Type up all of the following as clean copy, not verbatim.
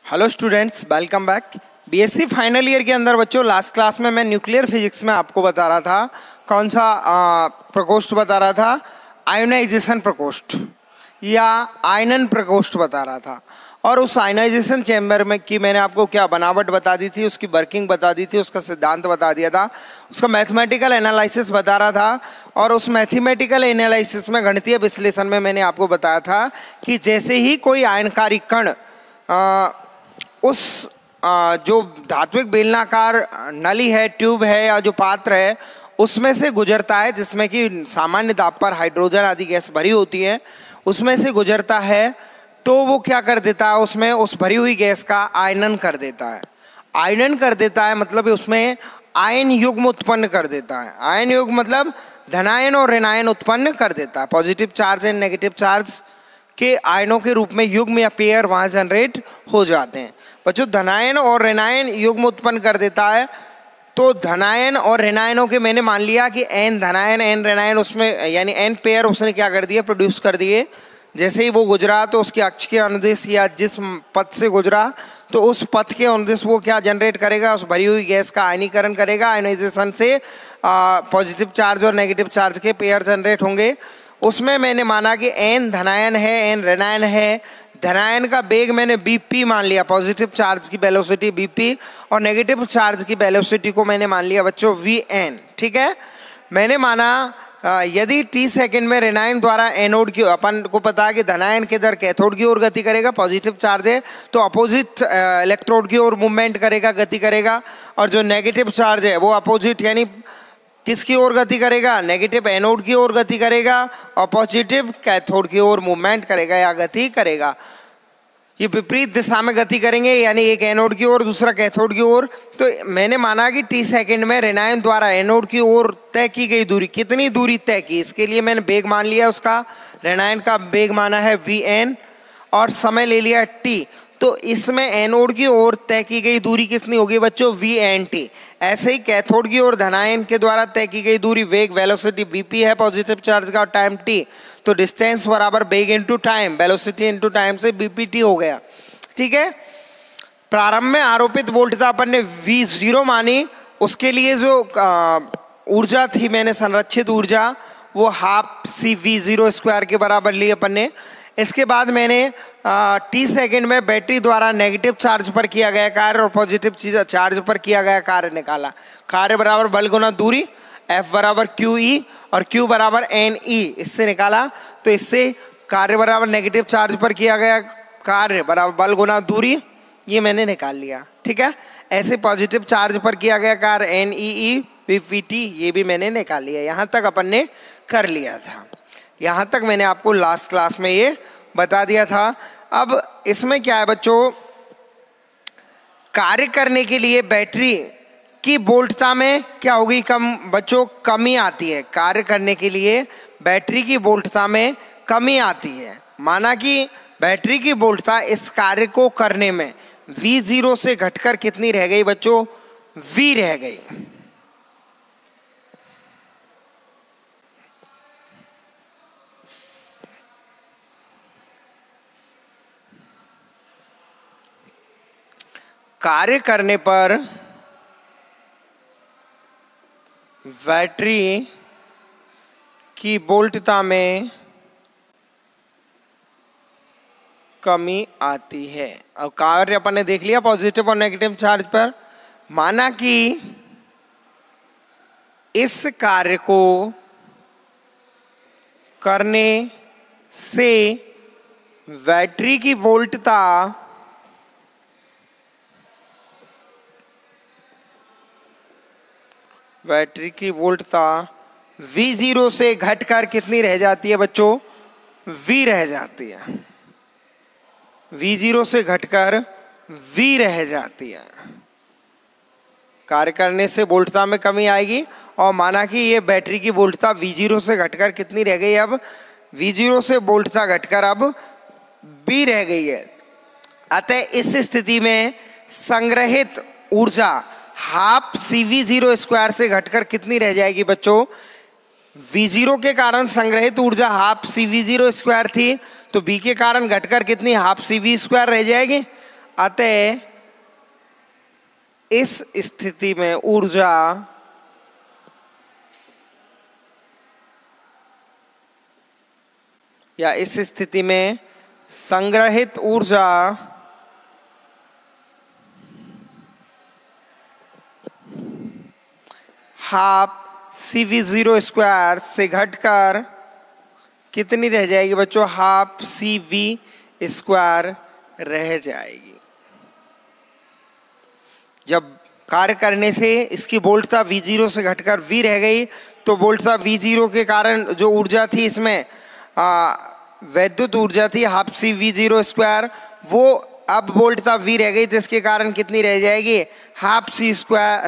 Hello students, welcome back. BSc final year के अंदर बच्चों लास्ट क्लास में मैं न्यूक्लियर फिजिक्स में आपको बता रहा था कौन सा प्रकोष्ठ बता रहा था, आयोनाइजेशन प्रकोष्ठ या आयनन प्रकोष्ठ बता रहा था। और उस आयनाइजेशन चैम्बर में की मैंने आपको क्या बनावट बता दी थी, उसकी वर्किंग बता दी थी, उसका सिद्धांत बता दिया था, उसका मैथमेटिकल एनालिसिस बता रहा था। और उस मैथमेटिकल एनालिसिस में गणितीय विश्लेषण में मैंने आपको बताया था कि जैसे ही कोई आयनकारी कण उस जो धात्विक बेलनाकार नली है, ट्यूब है या जो पात्र है उसमें से गुजरता है, जिसमें कि सामान्य दाब पर हाइड्रोजन आदि गैस भरी होती है, उसमें से गुजरता है, तो वो क्या कर देता है, उसमें उस भरी हुई गैस का आयनन कर देता है। आयनन कर देता है मतलब उसमें आयन युग्म उत्पन्न कर देता है। आयन युग्म मतलब धनायन और ऋणायन उत्पन्न कर देता है। Positive charge and negative charge के आयनों के रूप में युग्म या पेयर वहाँ जनरेट हो जाते हैं। बच्चों, धनायन और ऋणायन युग्म उत्पन्न कर देता है, तो धनायन और ऋणायनों के मैंने मान लिया कि एन धनायन एन ऋणायन उसमें यानी एन पेयर उसने क्या कर दिया, प्रोड्यूस कर दिए। जैसे ही वो गुजरा तो उसके अक्ष के अनुदिश या जिस पथ से गुजरा तो उस पथ के अनुदिश वो क्या जनरेट करेगा, उस भरी हुई गैस का आयनीकरण करेगा। आयनाइजेशन से पॉजिटिव चार्ज और नेगेटिव चार्ज के पेयर जनरेट होंगे। उसमें मैंने माना कि एन धनायन है एन ऋणायन है। धनायन का वेग मैंने बीपी मान लिया, पॉजिटिव चार्ज की वेलोसिटी बीपी, और नेगेटिव चार्ज की वेलोसिटी को मैंने मान लिया बच्चों वी एन। ठीक है, मैंने माना यदि टी सेकंड में ऋणायन द्वारा एनोड की, अपन को पता है कि धनायन के दर कैथोड की ओर गति करेगा, पॉजिटिव चार्ज है तो अपोजिट इलेक्ट्रोड की ओर मूवमेंट करेगा, गति करेगा। और जो नेगेटिव चार्ज है वो अपोजिट यानी किसकी ओर गति करेगा, नेगेटिव एनोड की ओर गति करेगा और पॉजिटिव कैथोड की ओर मूवमेंट करेगा या गति करेगा। ये विपरीत दिशा में गति करेंगे, यानी एक एनोड की ओर दूसरा कैथोड की ओर। तो मैंने माना कि टी सेकंड में ऋणायन द्वारा एनोड की ओर तय की गई दूरी, कितनी दूरी तय की, इसके लिए मैंने वेग मान लिया, उसका ऋणायन का वेग माना है वी एन और समय ले लिया टी। तो इसमें एनोड की ओर तय की गई दूरी कितनी होगी बच्चों, वी एन टी। ऐसे ही कैथोड की ओर धनायन के द्वारा तय की गई दूरी, वेग वेलोसिटी बीपी है पॉजिटिव चार्ज का, और टाइम टी, तो डिस्टेंस बराबर वेग into time, velocity into time से बीपीटी हो गया। ठीक है, प्रारंभ में आरोपित वोल्टता अपन ने V0 मानी, उसके लिए जो ऊर्जा थी मैंने संरक्षित ऊर्जा वो हाफ सी V0 स्क्वायर के बराबर ली अपन ने। इसके बाद मैंने टी सेकंड में बैटरी द्वारा नेगेटिव चार्ज पर किया गया कार्य और पॉजिटिव चार्ज पर किया गया कार्य निकाला। कार्य बराबर बल गुना दूरी, F बराबर QE और Q बराबर NE, इससे निकाला। तो इससे कार्य बराबर नेगेटिव चार्ज पर किया गया कार्य बराबर बल गुना दूरी, ये मैंने निकाल लिया। ठीक है, ऐसे पॉजिटिव चार्ज पर किया गया कार्य NEE VT, ये भी मैंने निकाल लिया। यहाँ तक अपन ने कर लिया था, यहाँ तक मैंने आपको लास्ट क्लास में ये बता दिया था। अब इसमें क्या है बच्चों, कार्य करने के लिए बैटरी की वोल्टता में क्या होगी, कम बच्चों कमी आती है। कार्य करने के लिए बैटरी की वोल्टता में कमी आती है। माना कि बैटरी की वोल्टता इस कार्य को करने में V0 से घटकर कितनी रह गई बच्चों, V रह गई। कार्य करने पर बैटरी की वोल्टता में कमी आती है। अब कार्य अपन ने देख लिया पॉजिटिव और नेगेटिव चार्ज पर। माना कि इस कार्य को करने से बैटरी की वोल्टता V0 से घटकर कितनी रह जाती है बच्चों, V रह जाती है। V0 से घटकर V रह जाती है। कार्य करने से वोल्टता में कमी आएगी और माना कि ये बैटरी की वोल्टता V0 से घटकर कितनी रह गई, अब V0 से वोल्टता घटकर अब B रह गई है। अतः इस स्थिति में संग्रहित ऊर्जा हाफ CV0 स्क्वायर से घटकर कितनी रह जाएगी बच्चों, V0 के कारण संग्रहित ऊर्जा हाफ CV0 स्क्वायर थी, तो B के कारण घटकर कितनी हाफ CV स्क्वायर रह जाएगी। अतः इस स्थिति में ऊर्जा या इस स्थिति में संग्रहित ऊर्जा हाफ CV0 स्क्वायर से घटकर कितनी रह जाएगी बच्चों? हाफ CV स्क्वायर रह जाएगी। जब कार्य करने से इसकी वोल्टता V0 से घटकर V रह गई तो वोल्टता V0 के कारण जो ऊर्जा थी इसमें वैद्युत ऊर्जा थी हाफ CV0 स्क्वायर, वो अब वोल्टता V रह गई, जिसके कारण कितनी रह जाएगी? हाफ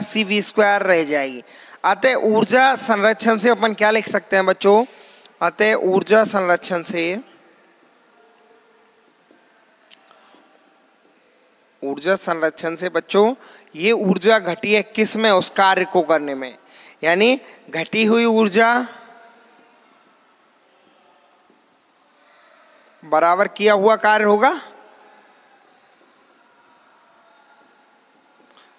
CV स्क्वायर रह जाएगी। अतः ऊर्जा संरक्षण से अपन क्या लिख सकते हैं बच्चों? अतः ऊर्जा संरक्षण से बच्चों ये ऊर्जा घटी है किस में? उस कार्य को करने में, यानी घटी हुई ऊर्जा बराबर किया हुआ कार्य होगा।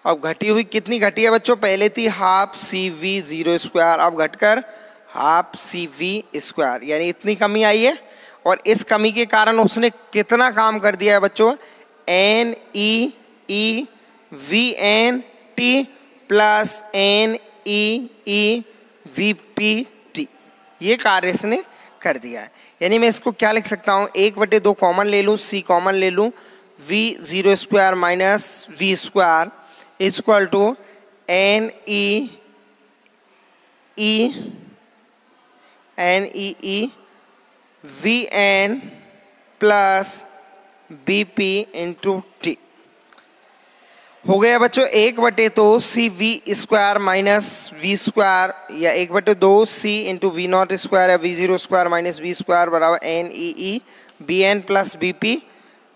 अब घटी हुई कितनी घटी है बच्चों? पहले थी हाफ CV0 स्क्वायर, अब घटकर हाफ CV स्क्वायर, यानी इतनी कमी आई है। और इस कमी के कारण उसने कितना काम कर दिया है बच्चों? NEEVNT प्लस NEEVPT, ये कार्य इसने कर दिया है। यानी मैं इसको क्या लिख सकता हूँ? 1/2 कॉमन ले लूँ, C कॉमन ले लूँ, V0 square minus V square equal to NEEVN plus BP into T हो गया बच्चों। 1/2 CV square minus V square या 1/2 C इंटू V0 स्क्वायर या V0 square minus V square बराबर NEEVN plus BP।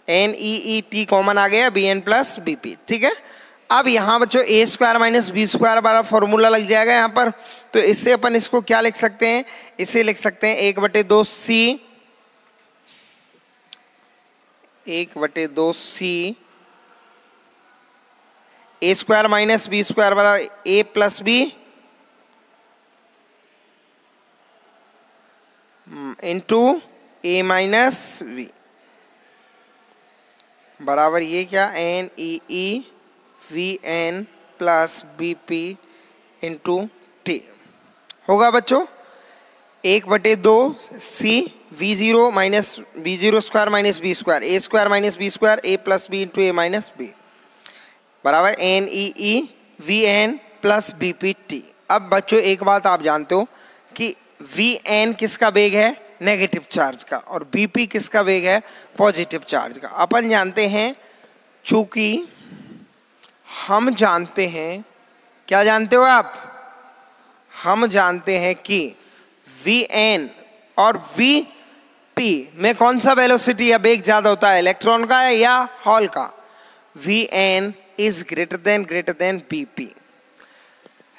NEET common आ गया, BN plus BP, ठीक है। अब यहाँ बच्चों A square minus B square वाला फॉर्मूला लग जाएगा यहाँ पर, तो इससे अपन इसको क्या लिख सकते हैं? इसे लिख सकते हैं 1/2 C A square minus B square बराबर A plus B into A minus V बराबर ये क्या? NEEVN plus BP into T होगा बच्चों। 1/2 C V0 minus V0 square minus B square, A square minus B square, A plus B into A minus B बराबर NEEVN plus BPT। अब बच्चों एक बात आप जानते हो कि VN किसका वेग है? नेगेटिव चार्ज का, और BP किसका वेग है? पॉजिटिव चार्ज का। अपन जानते हैं, चूंकि हम जानते हैं, क्या जानते हो आप? हम जानते हैं कि VN और VP में कौन सा वेलोसिटी या वेग ज्यादा होता है? इलेक्ट्रॉन का या हॉल का? VN is greater than BP।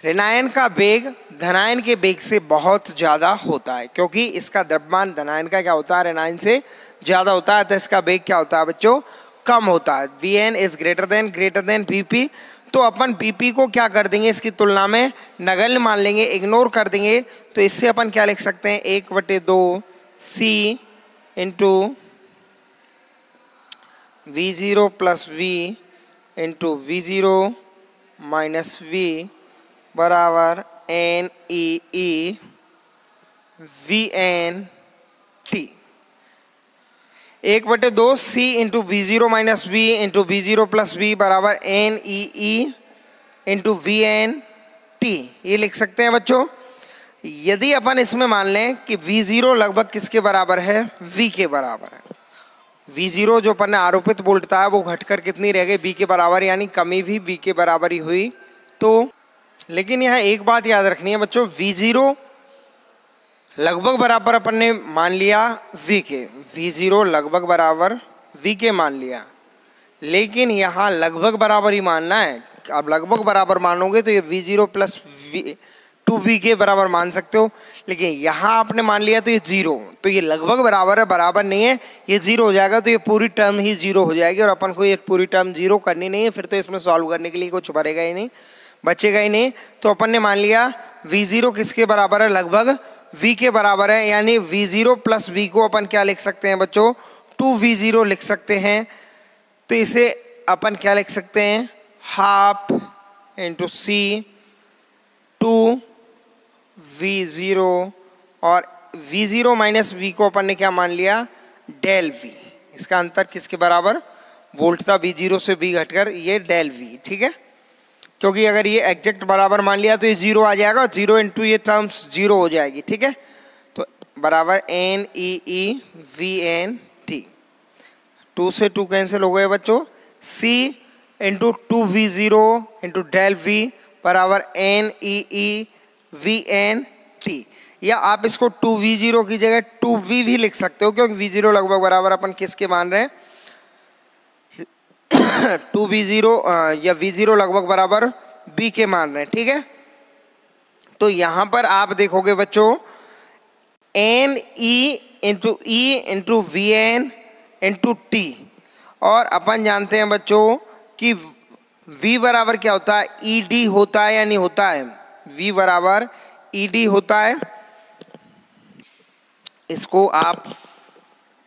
ऋणायन का वेग धनायन के वेग से बहुत ज्यादा होता है, क्योंकि इसका द्रव्यमान धनायन का क्या होता है? ऋणायन से ज्यादा होता है, तो इसका वेग क्या होता है बच्चों? कम होता है। VN is greater than BP। तो अपन BP को क्या कर देंगे? इसकी तुलना में नगण्य मान लेंगे, इग्नोर कर देंगे। तो इससे अपन क्या लिख सकते हैं? 1/2 C into V0 plus V into V0 minus V बराबर NEEVNT। 1/2 C into V0 minus V into V0 plus V बराबर NEE इंटू VNT, ये लिख सकते हैं बच्चों। यदि अपन इसमें मान लें कि V0 लगभग किसके बराबर है? V के बराबर है। V0 जो अपन ने आरोपित वोल्टता है वो घटकर कितनी रह गई? V के बराबर, यानी कमी भी V के बराबर ही हुई। तो लेकिन यहाँ एक बात याद रखनी है बच्चों, V0 लगभग बराबर अपन ने मान लिया V के, V0 लगभग बराबर V के मान लिया, लेकिन यहाँ लगभग बराबर ही मानना है। अब लगभग बराबर मानोगे तो ये V0 प्लस 2v के बराबर मान सकते हो। लेकिन यहाँ आपने मान लिया तो ये 0, तो ये लगभग बराबर है, बराबर नहीं है, ये 0 हो जाएगा, तो ये पूरी टर्म ही 0 हो जाएगी और अपन को ये पूरी टर्म 0 करनी नहीं है, फिर तो इसमें सॉल्व करने के लिए कुछ भरेगा ही नहीं, बचेगा ही नहीं। तो अपन ने मान लिया v0 किसके बराबर है, लगभग v के बराबर है, यानी v0 प्लस v को अपन क्या लिख सकते हैं बच्चों, 2v0 लिख सकते हैं। तो इसे अपन क्या लिख सकते हैं, हाफ इंटू c 2v0, और v0 माइनस v को अपन ने क्या मान लिया, डेल v। इसका अंतर किसके बराबर, वोल्ट था, v0 से v घटकर ये डेल v, ठीक है। क्योंकि अगर ये एग्जैक्ट बराबर मान लिया तो ये 0 आ जाएगा, 0 इंटू ये टर्म्स 0 हो जाएगी, ठीक है। तो बराबर n e e v n t, 2 से 2 कैंसिल हो गए बच्चों, c into 2v0 into del v बराबर n e e v n t, या आप इसको 2v0 की जगह 2v भी लिख सकते हो, क्योंकि v0 लगभग बराबर अपन किसके मान रहे हैं, 2v0 या v0 लगभग बराबर b के मान रहे हैं, ठीक है। तो यहाँ पर आप देखोगे बच्चों n e into v n into t, और अपन जानते हैं बच्चों कि v बराबर क्या होता है, ई डी होता है या नहीं होता है, v बराबर ई डी होता है। इसको आप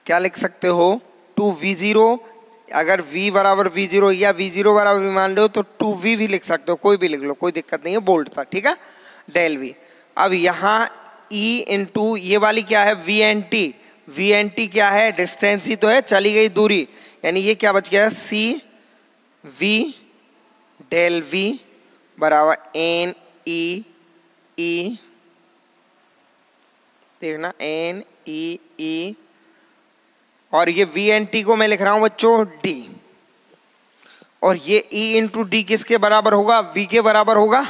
क्या लिख सकते हो, 2v0, अगर v बराबर v0 या v0 बराबर v मान लो तो 2v भी लिख सकते हो, कोई भी लिख लो, कोई दिक्कत नहीं है, बोल्ड था, ठीक है, डेल v। अब यहाँ e इंटू ये वाली क्या है, वी एन टी क्या है, डिस्टेंस ही तो है, चली गई दूरी, यानी ये क्या बच गया, सी वी डेल v बराबर एन ई ई, देखना एन ई ई, और ये वी एन टी को मैं लिख रहा हूं बच्चों डी, और ये E इंटू डी किसके बराबर होगा, V के बराबर होगा।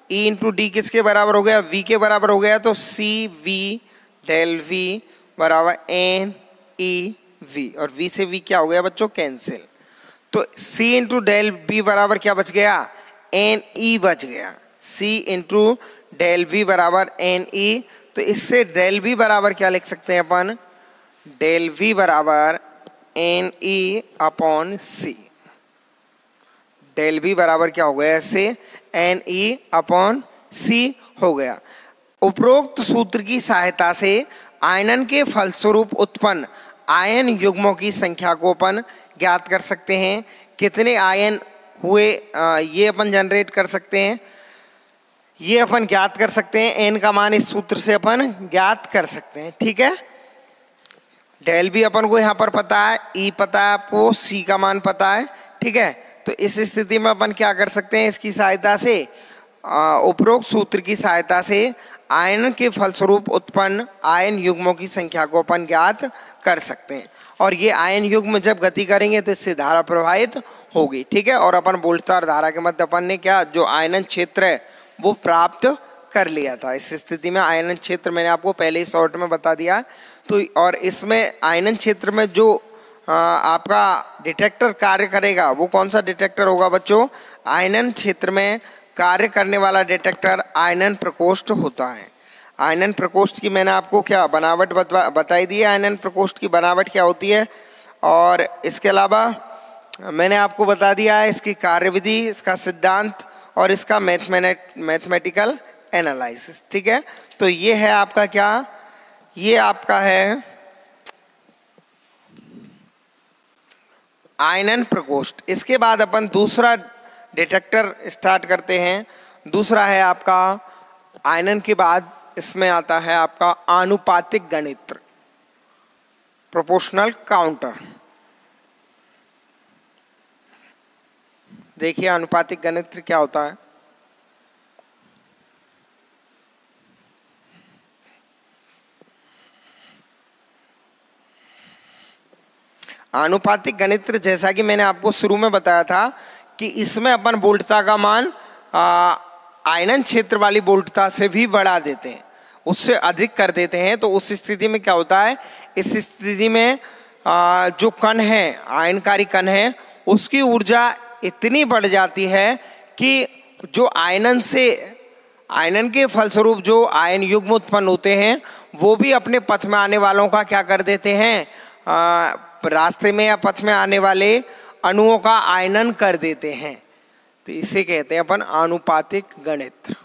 E इंटू डी किसके बराबर हो गया, V के बराबर हो गया, तो सी वी डेल V बराबर एन ई वी, और V से V क्या हो गया बच्चों, कैंसिल। तो C इंटू डेल B बराबर क्या बच गया, एन ई बच गया, C इंटू डेल V बराबर एन ई। तो इससे डेल V बराबर क्या लिख सकते हैं अपन, डेल V बराबर एन ई अपॉन सी, डेल V बराबर क्या हो गया, इससे एन ई अपॉन सी हो गया। उपरोक्त सूत्र की सहायता से आयनन के फलस्वरूप उत्पन्न आयन युग्मों की संख्या को अपन ज्ञात कर सकते हैं। कितने आयन हुए ये अपन जनरेट कर सकते हैं, ये अपन ज्ञात कर सकते हैं, एन का मान इस सूत्र से अपन ज्ञात कर सकते हैं, ठीक है। डेल भी अपन को यहाँ पर पता है, ई पता है आपको, सी का मान पता है, ठीक है। तो इस स्थिति में अपन क्या कर सकते हैं, इसकी सहायता से, उपरोक्त सूत्र की सहायता से आयन के फलस्वरूप उत्पन्न आयन युग्मों की संख्या को अपन ज्ञात कर सकते हैं। और ये आयन युग्म जब गति करेंगे तो इससे धारा प्रवाहित होगी, ठीक है। और अपन वोल्टता और धारा के मध्य अपन ने क्या, जो आयनन क्षेत्र है वो प्राप्त कर लिया था। इस स्थिति में आयनन क्षेत्र मैंने आपको पहले ही शॉर्ट में बता दिया। तो और इसमें आयनन क्षेत्र में जो आपका डिटेक्टर कार्य करेगा वो कौन सा डिटेक्टर होगा बच्चों, आयनन क्षेत्र में कार्य करने वाला डिटेक्टर आयनन प्रकोष्ठ होता है। आयनन प्रकोष्ठ की मैंने आपको क्या बनावट बताई दी है, आयनन प्रकोष्ठ की बनावट क्या होती है, और इसके अलावा मैंने आपको बता दिया है इसकी कार्यविधि, इसका सिद्धांत और इसका मैथमेटिकल एनालिसिस, ठीक है। तो ये है आपका क्या, ये आपका है आयनन प्रकोष्ठ। इसके बाद अपन दूसरा डिटेक्टर स्टार्ट करते हैं। दूसरा है आपका आयनन के बाद इसमें आता है आपका आनुपातिक गणित्र, प्रोपोर्शनल काउंटर। देखिए आनुपातिक गणित्र क्या होता है। आनुपातिक गणित्र जैसा कि मैंने आपको शुरू में बताया था कि इसमें अपन वोल्टता का मान आयनन क्षेत्र वाली वोल्टता से भी बढ़ा देते हैं, उससे अधिक कर देते हैं। तो उस स्थिति में क्या होता है, इस स्थिति में जो कण है, आयनकारी कण है, उसकी ऊर्जा इतनी बढ़ जाती है कि जो आयनन से आयनन के फलस्वरूप जो आयन युग्म उत्पन्न होते हैं वो भी अपने पथ में आने वालों का क्या कर देते हैं, रास्ते में या पथ में आने वाले अणुओं का आयनन कर देते हैं। तो इसे कहते हैं अपन आनुपातिक गणित।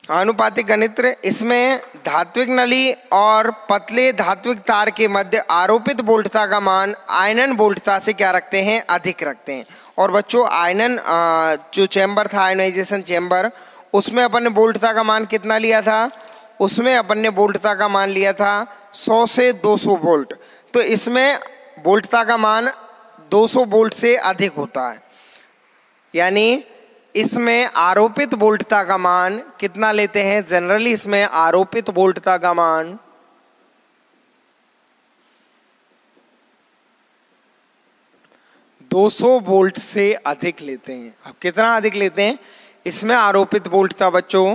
आनुपातिक गणित, इसमें धात्विक नली और पतले धात्विक तार के मध्य आरोपित वोल्टता का मान आयनन वोल्टता से क्या रखते हैं, अधिक रखते हैं। और बच्चों आयनन जो चैम्बर था, आयनाइजेशन चैम्बर, उसमें अपन ने वोल्टता का मान कितना लिया था, उसमें अपन ने वोल्टता का मान लिया था 100 से 200 वोल्ट। तो इसमें वोल्टता का मान 200 वोल्ट से अधिक होता है, यानी इसमें आरोपित वोल्टता का मान कितना लेते हैं, जनरली इसमें आरोपित वोल्टता का मान 200 वोल्ट से अधिक लेते हैं। अब कितना अधिक लेते हैं, इसमें आरोपित वोल्टता बच्चों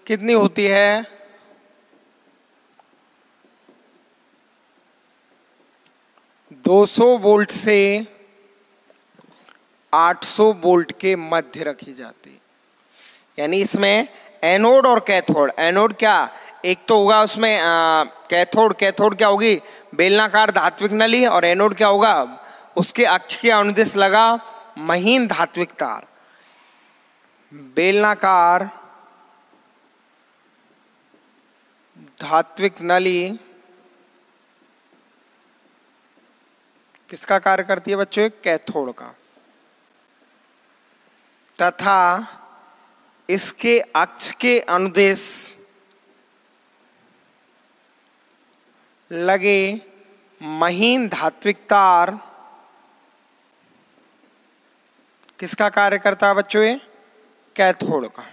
कितनी होती है, 200 वोल्ट से 800 वोल्ट के मध्य रखी जाती है। यानी इसमें एनोड और कैथोड, एनोड क्या, एक तो होगा उसमें कैथोड, कैथोड क्या होगी, बेलनाकार धात्विक नली, और एनोड क्या होगा, उसके अक्ष के अनुदिश लगा महीन धात्विक तार। बेलनाकार धात्विक नली किसका कार्य करती है बच्चों, कैथोड का, तथा इसके अक्ष के अनुदेश लगे महीन धात्विक तार किसका कार्य करता है बच्चों, ये कैथोड का।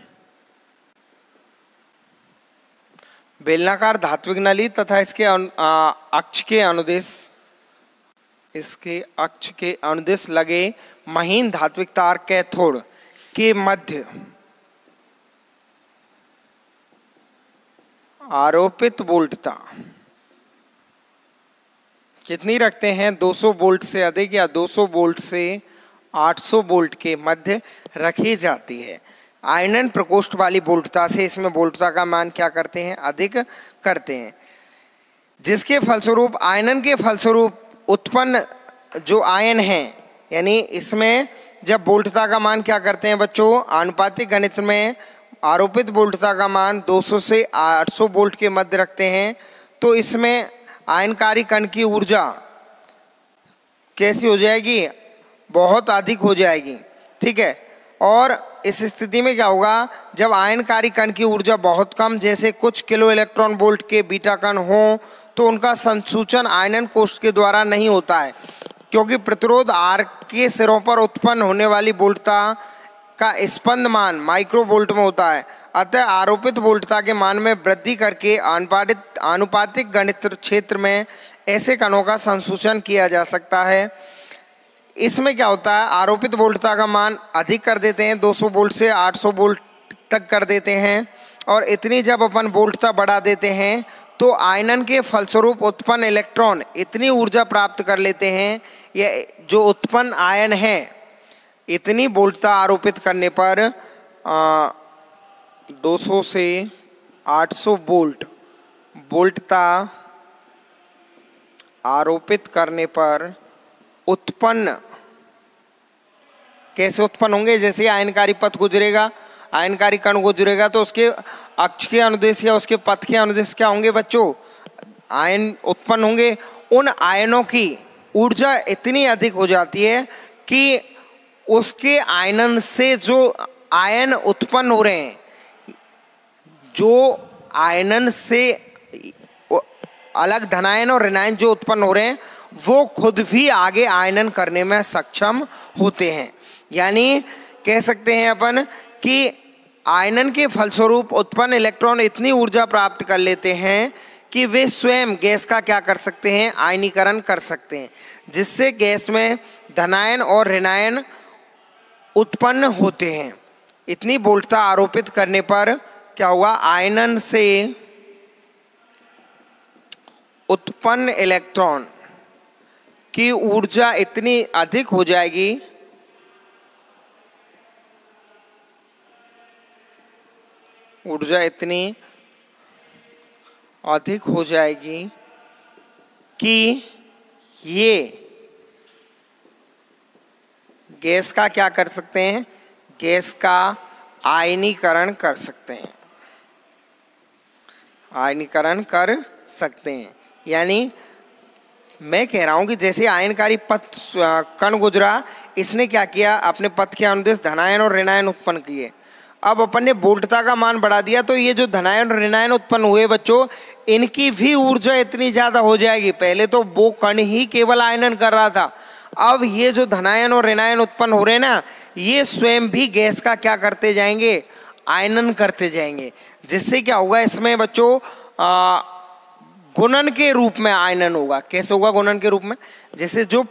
बेलनाकार धात्विक नली तथा इसके अक्ष के अनुदेश, इसके अक्ष के अनुदेश लगे महीन धात्विक तार कैथोड के मध्य आरोपित वोल्टता कितनी रखते हैं, 200 वोल्ट से अधिक या 200 वोल्ट से 800 वोल्ट के मध्य रखी जाती है। आयनन प्रकोष्ठ वाली वोल्टता से इसमें वोल्टता का मान क्या करते हैं, अधिक करते हैं, जिसके फलस्वरूप आयनन के फलस्वरूप उत्पन्न जो आयन हैं, यानी इसमें जब वोल्टता का मान क्या करते हैं बच्चों, आनुपातिक गणित में आरोपित वोल्टता का मान 200 से 800 वोल्ट के मध्य रखते हैं, तो इसमें आयनकारी कण की ऊर्जा कैसी हो जाएगी, बहुत अधिक हो जाएगी, ठीक है। और इस स्थिति में क्या होगा, जब आयनकारी कण की ऊर्जा बहुत कम, जैसे कुछ किलो इलेक्ट्रॉन वोल्ट के बीटा कण हों, तो उनका संसूचन आयनन कोष के द्वारा नहीं होता है, क्योंकि प्रतिरोध R के सिरों पर उत्पन्न होने वाली वोल्टता का स्पंद मान माइक्रो वोल्ट में होता है। अतः आरोपित वोल्टता के मान में वृद्धि करके आनुपातिक गणित क्षेत्र में ऐसे कणों का संसूचन किया जा सकता है। इसमें क्या होता है, आरोपित वोल्टता का मान अधिक कर देते हैं, 200 वोल्ट से 800 वोल्ट तक कर देते हैं, और इतनी जब अपन वोल्टता बढ़ा देते हैं तो आयनन के फलस्वरूप उत्पन्न इलेक्ट्रॉन इतनी ऊर्जा प्राप्त कर लेते हैं, या जो उत्पन्न आयन है इतनी वोल्टता आरोपित करने पर 200 से 800 वोल्ट वोल्टता आरोपित करने पर उत्पन्न कैसे उत्पन्न होंगे, जैसे आयनकारी पथ गुजरेगा, आयनकारी कण गुजरेगा, तो उसके अक्ष के अनुदेश या उसके पथ के अनुदेश क्या होंगे बच्चों, आयन उत्पन्न होंगे। उन आयनों की ऊर्जा इतनी अधिक हो जाती है कि उसके आयनन से जो आयन उत्पन्न हो रहे हैं, जो आयनन से अलग धनायन और ऋणायन जो उत्पन्न हो रहे हैं, वो खुद भी आगे आयनन करने में सक्षम होते हैं। यानी कह सकते हैं अपन कि आयनन के फलस्वरूप उत्पन्न इलेक्ट्रॉन इतनी ऊर्जा प्राप्त कर लेते हैं कि वे स्वयं गैस का क्या कर सकते हैं, आयनीकरण कर सकते हैं, जिससे गैस में धनायन और ऋणायन उत्पन्न होते हैं। इतनी वोल्टता आरोपित करने पर क्या हुआ, आयनन से उत्पन्न इलेक्ट्रॉन की ऊर्जा इतनी अधिक हो जाएगी कि ये गैस का क्या कर सकते हैं, गैस का आयनीकरण कर सकते हैं, आयनीकरण कर सकते हैं। यानी मैं कह रहा हूं कि जैसे आयनकारी पथ कण गुजरा, इसने क्या किया, अपने पथ के अनुदेश धनायन और ऋणायन उत्पन्न किए। अब अपन ने वोल्टता का मान बढ़ा दिया, तो ये जो धनायन और ऋणायन उत्पन्न हुए बच्चों, इनकी भी ऊर्जा इतनी ज्यादा हो जाएगी। पहले तो वो कण ही केवल आयनन कर रहा था, अब ये जो धनायन और ऋणायन उत्पन्न हो रहे हैं ना, ये स्वयं भी गैस का क्या करते जाएंगे, आयनन करते जाएंगे। जिससे क्या होगा, इसमें बच्चों गुणन के रूप में आयनन होगा। कैसे होगा गुणन के रूप में, जैसे जो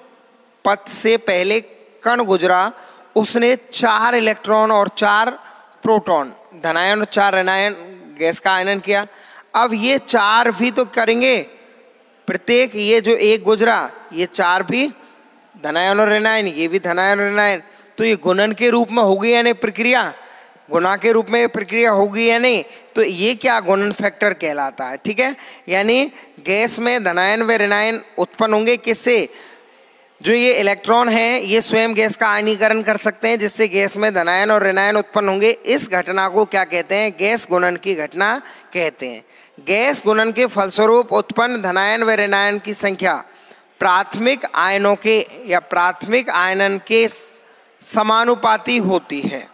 पथ से पहले कण गुजरा उसने 4 इलेक्ट्रॉन और 4 प्रोटॉन, धनायन और 4 ऋणायन गैस का आयनन किया। अब ये 4 भी तो करेंगे, प्रत्येक ये जो एक गुजरा, ये 4 भी धनायन और ऋणायन, ये भी धनायन और ऋणायन, तो ये गुणन के रूप में होगी या नहीं प्रक्रिया, गुणा के रूप में प्रक्रिया होगी या नहीं, तो ये क्या गुणन फैक्टर कहलाता है। ठीक है, यानी गैस में धनायन व ऋणायन उत्पन्न होंगे। किससे, जो ये इलेक्ट्रॉन हैं ये स्वयं गैस का आयनीकरण कर सकते हैं, जिससे गैस में धनायन और ऋणायन उत्पन्न होंगे। इस घटना को क्या कहते हैं, गैस गुणन की घटना कहते हैं। गैस गुणन के फलस्वरूप उत्पन्न धनायन व ऋणायन की संख्या प्राथमिक आयनों के या प्राथमिक आयनन के समानुपाती होती है।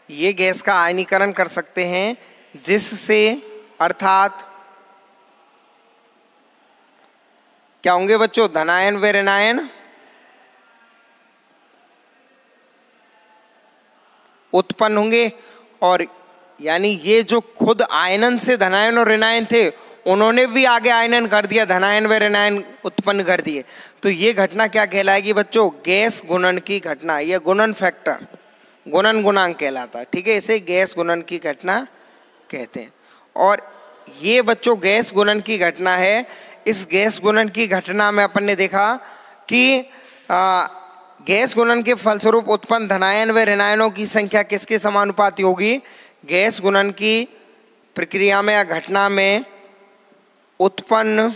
ये गैस का आयनीकरण कर सकते हैं, जिससे अर्थात क्या होंगे बच्चों, धनायन व ऋणायन उत्पन्न होंगे। और यानी ये जो खुद आयनन से धनायन और ऋणायन थे, उन्होंने भी आगे आयनन कर दिया, धनायन व ऋणायन उत्पन्न कर दिए। तो ये घटना क्या कहलाएगी बच्चों, गैस गुणन की घटना। यह गुणन फैक्टर, गुणन गुणांक कहलाता है। ठीक है, इसे गैस गुणन की घटना कहते हैं। और ये बच्चों गैस गुणन की घटना है। इस गैस गुणन की घटना में अपन ने देखा कि गैस गुणन के फलस्वरूप उत्पन्न धनायन व ऋणायनों की संख्या किसके समानुपाती होगी, गैस गुणन की प्रक्रिया में या घटना में उत्पन्न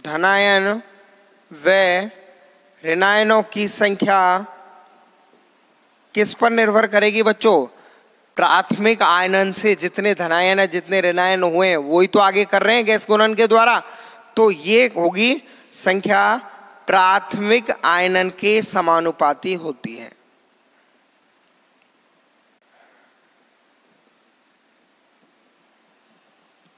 धनायन व ऋणायनों की संख्या किस पर निर्भर करेगी बच्चों, प्राथमिक आयनन से जितने धनायन है जितने ऋणायन हुए वही तो आगे कर रहे हैं गैस गुणन के द्वारा। तो ये होगी संख्या प्राथमिक आयनन के समानुपाती होती है।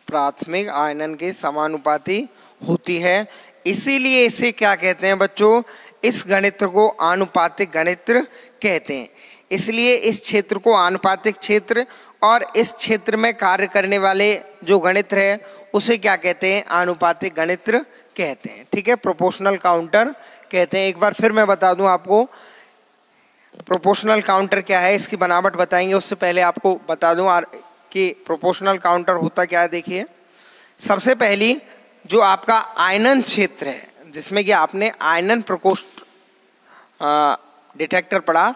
प्राथमिक आयनन के समानुपाती होती है, इसीलिए इसे क्या कहते हैं बच्चों, इस गणित्र को आनुपातिक गणित्र कहते हैं। इसलिए इस क्षेत्र को आनुपातिक क्षेत्र और इस क्षेत्र में कार्य करने वाले जो गणित्र है उसे क्या कहते हैं, आनुपातिक गणित्र कहते हैं। ठीक है, प्रोपोर्शनल काउंटर कहते हैं। एक बार फिर मैं बता दूं आपको प्रोपोर्शनल काउंटर क्या है, इसकी बनावट बताएंगे। उससे पहले आपको बता दूं कि प्रोपोर्शनल काउंटर होता क्या है। देखिए, सबसे पहली जो आपका आयनन क्षेत्र है, जिसमें कि आपने आयनन प्रकोष्ठ डिटेक्टर पढ़ा,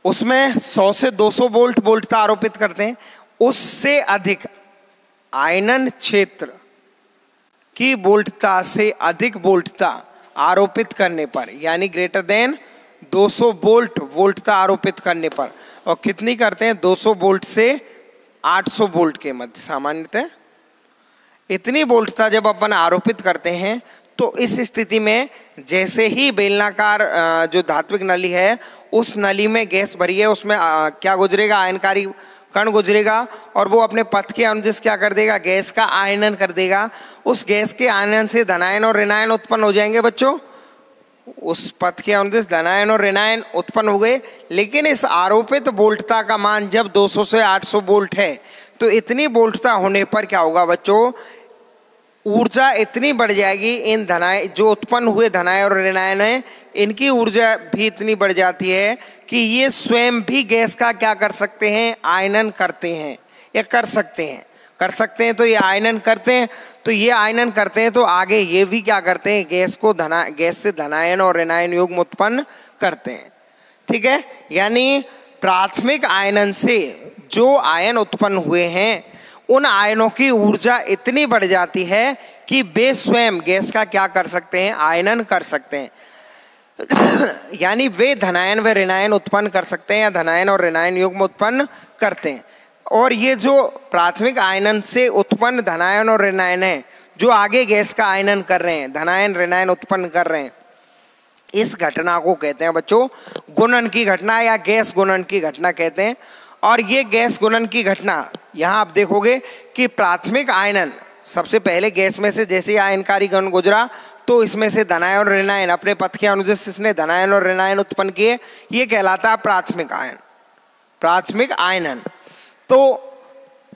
उसमें 100 से 200 वोल्ट वोल्टता आरोपित करते हैं। उससे अधिक आयनन क्षेत्र की वोल्टता से अधिक वोल्टता आरोपित करने पर, यानी ग्रेटर देन 200 वोल्ट वोल्टता आरोपित करने पर, और कितनी करते हैं, 200 वोल्ट से 800 वोल्ट के मध्य सामान्यतः इतनी वोल्टता जब अपन आरोपित करते हैं, तो इस स्थिति में जैसे ही बेलनाकार जो धात्विक नली है उस नली में गैस भरी है, उसमें क्या गुजरेगा, आयनकारी कण गुजरेगा, और वो अपने पथ के अनुदिश क्या कर देगा, गैस का आयनन कर देगा। उस गैस के आयनन से धनायन और ऋणायन उत्पन्न हो जाएंगे बच्चों। उस पथ के अनुदिश धनायन और ऋणायन उत्पन्न हो गए, लेकिन इस आरोपित वोल्टता का मान जब 200 से 800 वोल्ट है, तो इतनी वोल्टता होने पर क्या होगा बच्चों, ऊर्जा इतनी बढ़ जाएगी, इन जो उत्पन्न हुए धनायन और ऋणायन है इनकी ऊर्जा भी इतनी बढ़ जाती है कि ये स्वयं भी गैस का क्या कर सकते हैं, आयनन करते हैं। या कर सकते हैं, कर सकते हैं तो ये आयनन करते हैं, तो ये आयनन करते हैं तो आगे ये भी क्या करते हैं, गैस से धनायन और ऋणायन युग्म उत्पन्न करते हैं। ठीक है, यानी प्राथमिक आयनन से जो आयन उत्पन्न हुए हैं उन आयनों की ऊर्जा इतनी बढ़ जाती है कि वे स्वयं गैस का क्या कर सकते हैं, आयनन कर सकते हैं। यानी वे धनायन व ऋणायन उत्पन्न कर सकते हैं या धनायन और ऋणायन युग्म उत्पन्न करते हैं। और ये जो प्राथमिक आयनन से उत्पन्न धनायन और ऋणायन है जो आगे गैस का आयनन कर रहे हैं, धनायन ऋणायन उत्पन्न कर रहे हैं, इस घटना को कहते हैं बच्चों गुणन की घटना या गैस गुणन की घटना कहते हैं। और ये गैस गुणन की घटना यहाँ आप देखोगे कि प्राथमिक आयनन सबसे पहले गैस में से जैसे ही आयनकारी कण गुजरा तो इसमें से धनायन और ऋणायन अपने पथ के अनुदिश इसने धनायन और ऋणायन उत्पन्न किए, ये कहलाता है प्राथमिक आयन, प्राथमिक आयनन। तो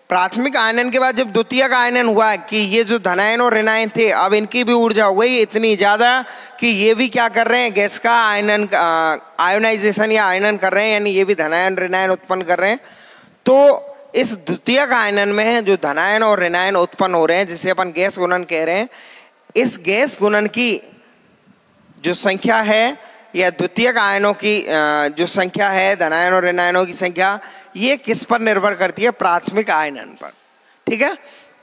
प्राथमिक आयनन के बाद जब द्वितीयक आयनन हुआ कि ये जो धनायन और ऋणायन थे अब इनकी भी ऊर्जा हो गई इतनी ज़्यादा कि ये भी क्या कर रहे हैं, गैस का आयनन आयोनाइजेशन या आयनन कर रहे हैं, यानी ये भी धनायन ऋणायन उत्पन्न कर रहे हैं। तो इस द्वितीयक आयनन में जो धनायन और ऋणायन उत्पन्न हो रहे हैं जिसे अपन गैस गुणन कह रहे हैं, इस गैस गुणन की जो संख्या है या द्वितीयक आयनों की जो संख्या है, धनायन और ऋणायनों की संख्या, ये किस पर निर्भर करती है, प्राथमिक आयनन पर। ठीक है,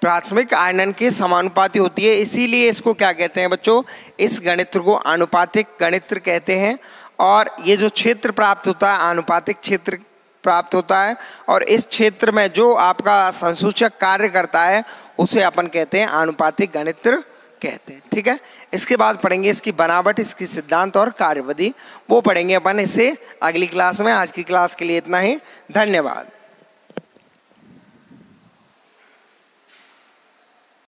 प्राथमिक आयनन के समानुपाती होती है, इसीलिए इसको क्या कहते हैं बच्चों, इस गणित्र को आनुपातिक गणित्र कहते हैं। और ये जो क्षेत्र प्राप्त होता है आनुपातिक क्षेत्र प्राप्त होता है, और इस क्षेत्र में जो आपका संसूचक कार्य करता है उसे अपन कहते हैं आनुपातिक गणित्र कहते हैं। ठीक है, इसके बाद पढ़ेंगे इसकी बनावट, इसकी सिद्धांत और कार्यविधि, वो पढ़ेंगे अपन इसे अगली क्लास में। आज की क्लास के लिए इतना ही, धन्यवाद।